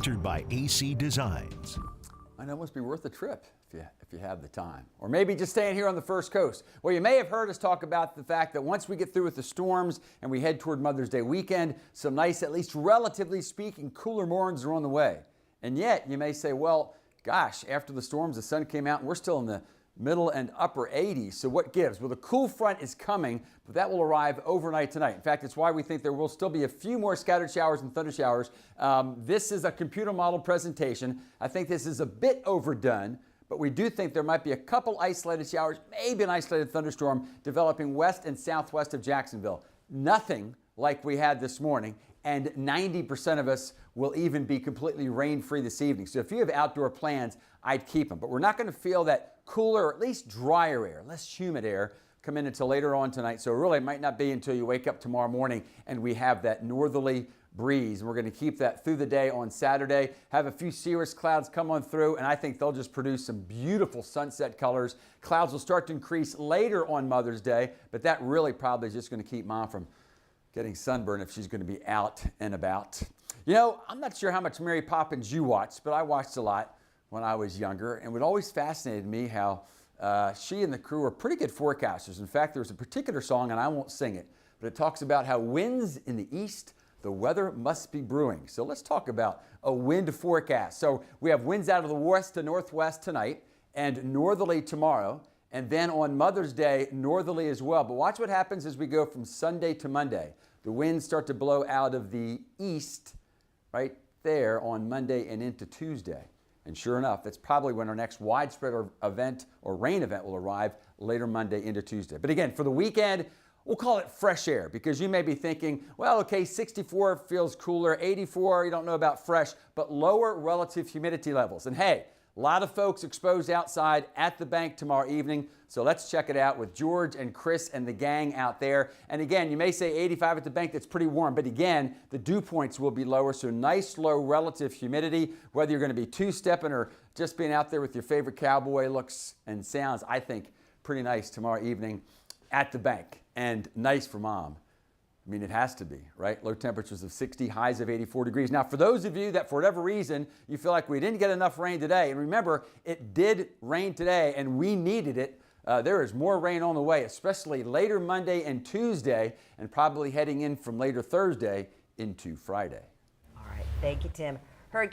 sponsored by AC Designs. I know it must be worth a trip if you have the time. Or maybe just staying here on the First Coast. Well, you may have heard us talk about the fact that once we get through with the storms and we head toward Mother's Day weekend, some nice, at least relatively speaking, cooler mornings are on the way. And yet you may say, well, gosh, after the storms, the sun came out and we're still in the middle and upper 80s. So what gives? Well, the cool front is coming, but that will arrive overnight tonight. In fact, it's why we think there will still be a few more scattered showers and thunder showers. This is a computer model presentation. I think this is a bit overdone, but we do think there might be a couple isolated showers, maybe an isolated thunderstorm developing west and southwest of Jacksonville. Nothing like we had this morning, and 90% of us will even be completely rain-free this evening. So if you have outdoor plans, I'd keep them. But we're not going to feel that cooler, or at least drier air, less humid air come in until later on tonight. So really it might not be until you wake up tomorrow morning and we have that northerly breeze. And we're going to keep that through the day on Saturday. Have a few cirrus clouds come on through, and I think they'll just produce some beautiful sunset colors. Clouds will start to increase later on Mother's Day, but that really probably is just going to keep Mom from getting sunburned if she's going to be out and about. You know, I'm not sure how much Mary Poppins you watched, but I watched a lot when I was younger, and it always fascinated me how she and the crew were pretty good forecasters. In fact, there's a particular song, and I won't sing it, but it talks about how winds in the east, the weather must be brewing. So let's talk about a wind forecast. So we have winds out of the west to northwest tonight and northerly tomorrow, and then on Mother's Day, northerly as well. But watch what happens as we go from Sunday to Monday. The winds start to blow out of the east right there on Monday and into Tuesday. And sure enough, that's probably when our next widespread event or rain event will arrive later Monday into Tuesday. But again, for the weekend, we'll call it fresh air, because you may be thinking, well, okay, 64 feels cooler, 84, you don't know about fresh, but lower relative humidity levels. And hey, a lot of folks exposed outside at the bank tomorrow evening. So let's check it out with George and Chris and the gang out there. And again, you may say 85 at the bank, that's pretty warm. But again, the dew points will be lower. So nice low relative humidity, whether you're going to be two-stepping or just being out there with your favorite cowboy looks and sounds, I think pretty nice tomorrow evening at the bank. And nice for Mom. I mean, it has to be, right? Low temperatures of 60, highs of 84 degrees. Now, for those of you that for whatever reason, you feel like we didn't get enough rain today, and remember, it did rain today and we needed it. There is more rain on the way, especially later Monday and Tuesday, and probably heading in from later Thursday into Friday. All right, thank you, Tim. Hurricane